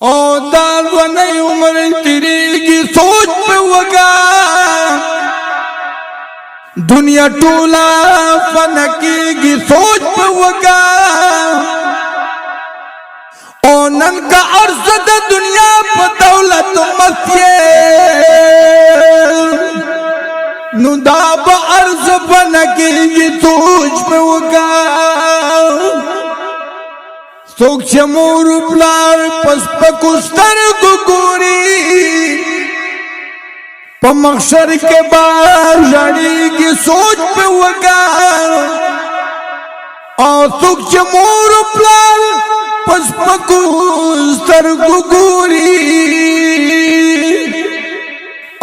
और दालवने उम्र तेरी की सोच पे वगा दुनिया टूला फनकी की सोच पे वगा ओनन का अर्ज द दुनिया पर दौलत मतिए नुदाब अर्ज फनकी की सोच पे वगा सोच मोर प्लार पस्पकुस्तर गुगुरी पमक्षर के बाद लड़ी की सोच पे वगा और सोच मोर प्लार पस्पकुस्तर गुगुरी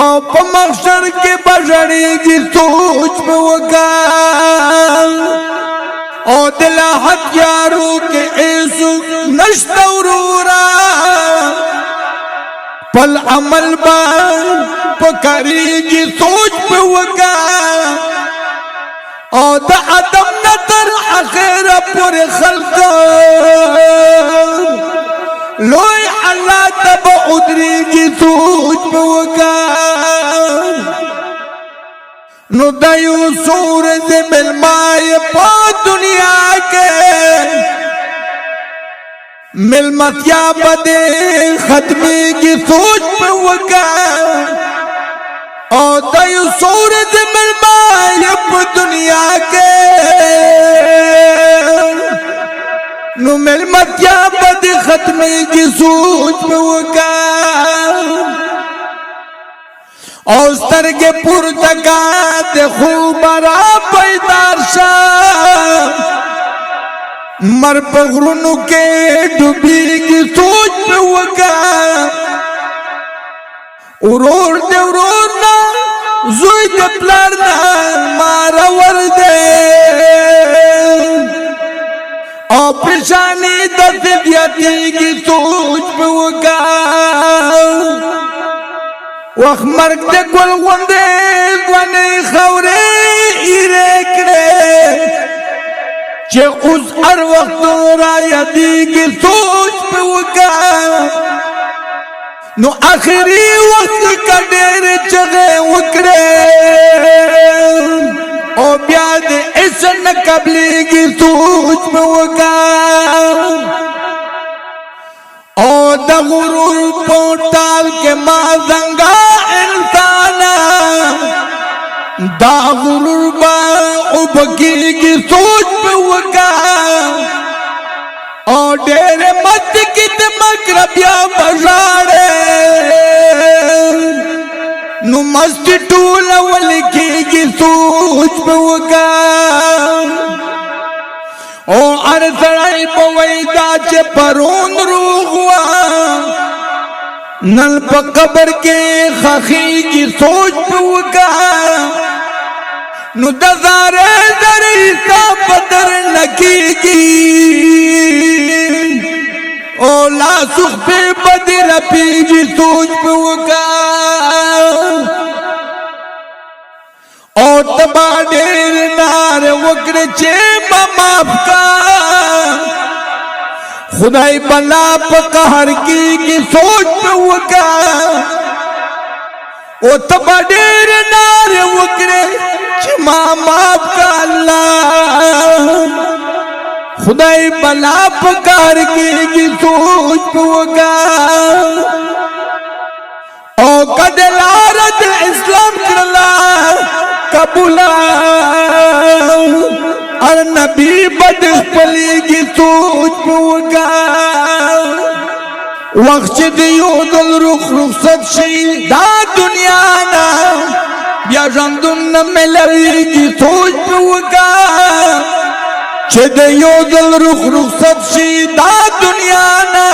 और पमक्षर के बाद लड़ी की सोच पे वगा और दिल हथियारों के ऐसु नश्तौरूरा पल अमल बार पकड़ेगी सोच पे वगा और द अदम नतर आखिर पूरे खल्क लोई अल्लाह तब उतरेगी सोच पे वगा नुदयु सूरज मिलमाए पा दुनिया के मिलमतिया बदे खत्मी की सोच पे वगा और दयु सूरज मिलमाए पा दुनिया के नु मिलमतिया बदे खत्मी की सोच पे वगा और स्तर के पुरतगात खूबरा पैदार शाह मर पगरुनु के डूबी की सोच पे वगा उरोर दे उरोरना जुई दे प्लारना मारा वर्दे और परेशानी दर्द दियाती की सोच पे वगा वख मर्ग दे गुल गुंदे गुने खौरे इरेकड़े चे उस हर वक्त रायती की सोच पे वगा नो आखिरी वक्त का डेरे चगे उकड़े और ब्याद ऐसा न कबली की सोच पे वगा और दगुरुर पोटाल के माजंगा इंसाना दागुरुर बा उबकी की सोच पे वगा और डेरे मत कित मकरबिया बजाड़े नु मस्त टूल वलिकी की सोच पे वगा ओ अरसराई पवैदा चे परोन रूहुआ नल पकबर के खखी की सोच पे वगा नु दजारे दरी सा बदर नकीगी ओ लासुख पे बदर पीगी सोच पे वगा और तबा डेर नार वक्र चे माफ का खुदाई बला पकहर की सोच पे वगा ओ तबा डेर नार वक्र चे माफ का अल्लाह खुदाई बला पकहर की सोच पे वगा ओ कदलारत इस्लाम करला कबूला और नबी बद पली की सोच पे वगा वक्त दियो दल रुख रुखसत शी दा दुनिया ना या जंदुन न मिलवी की सोच पे वगा दियो दल रुख रुखसत शी दा दुनिया ना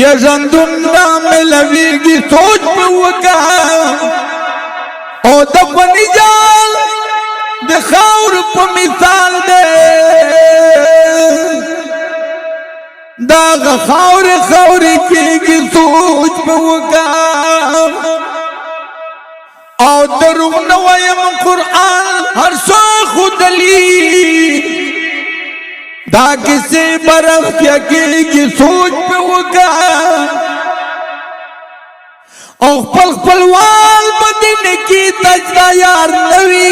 या जंदुन न मिलवी की सोच पे वगा और दफनी जाल दिखाउर पर मिसाल दे दाग खाउर खाउर की सोच पे वगा और दरुग नवायम कुरान हर सो खुदली دا किसी बरख की सोच पे होगा और पल पलवाल बदन की तजदा यार नवी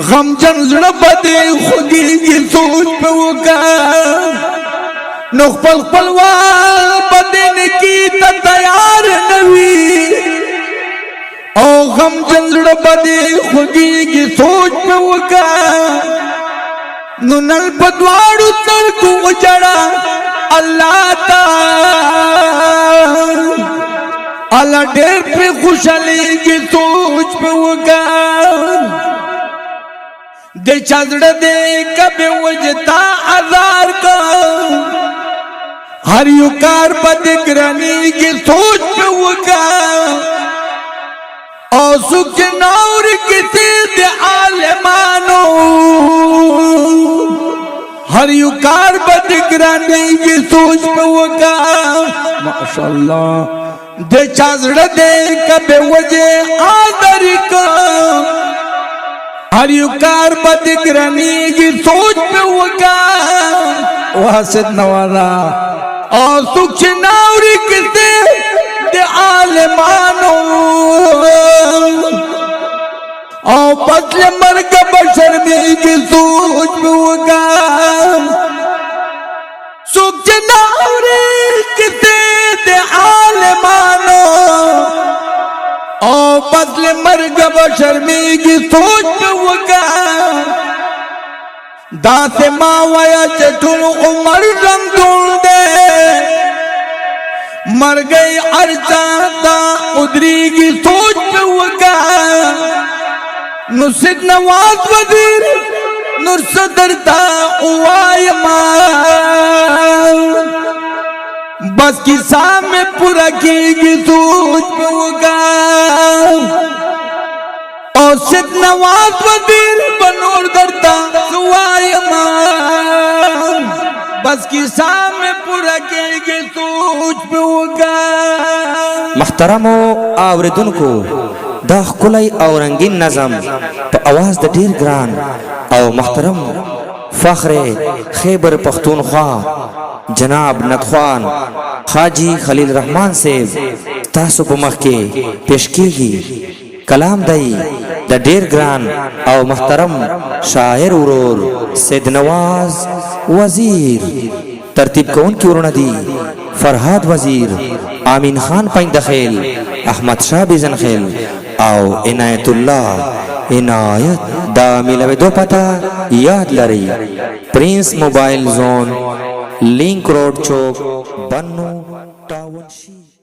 गम जन बदे खुदी की सोच पे होगा पल पलवाल बदन की तैयार नवी और गम जन बदे खुदी की सोच पे होगा नुनल पदवाड़ू तर को उजड़ा अल्लाह ता अल्लाह ढेर पे खुशहाली की सोच पे होगा दे चादड़ दे कबे वजता आजार का हर युकार बदगरानी की सोच पे होगा और सुख नौर किसी दे आलमानो हर युकार बदगरानी की सोच पे होगा माशाअल्लाह दे चादड़ दे कबे वजे आदर का हर युकार बदगरानी की सोच पे होगा वासिद नवारा और सुख नौर किसी दे आलमानो और बदले मर्ग बशर में की सोच में होगा सुख नौरी किसे दे आलमानो और बदले मर्ग बशर में की सोच में होगा दाते मावया चटुल उमर रंगूल दे मर गई अर्जाता उदरी की सोच पे होगा नुसिद नवाज वजीर नुर सदरता उवायमा बस की सामने पूरा की सोच पे होगा और सिद नवाज वजीर बनोर दरता उवायमा बस की सामने पूरा की सोच पे होगा محترمو اوریدونکو دا خلای او رنگین نظم په आवाज د ډیر ګران او محترم فخر خیبر پختونخوا جناب ندخوان حاجی خلیل رحمان صاحب تاسو په مخ کې پیش کیږي کلام دی د ډیر ګران او محترم شاعر ورور سید نواز وزیر ترتیب کون کی ورونه دي فرهاد وزیر آمین خان پندخیل احمد شاه بیزنخیل او عنایت الله عنایت دا ملوی دو پتا یاد لري prince mobile zone link road چوک بنو ٹاون شی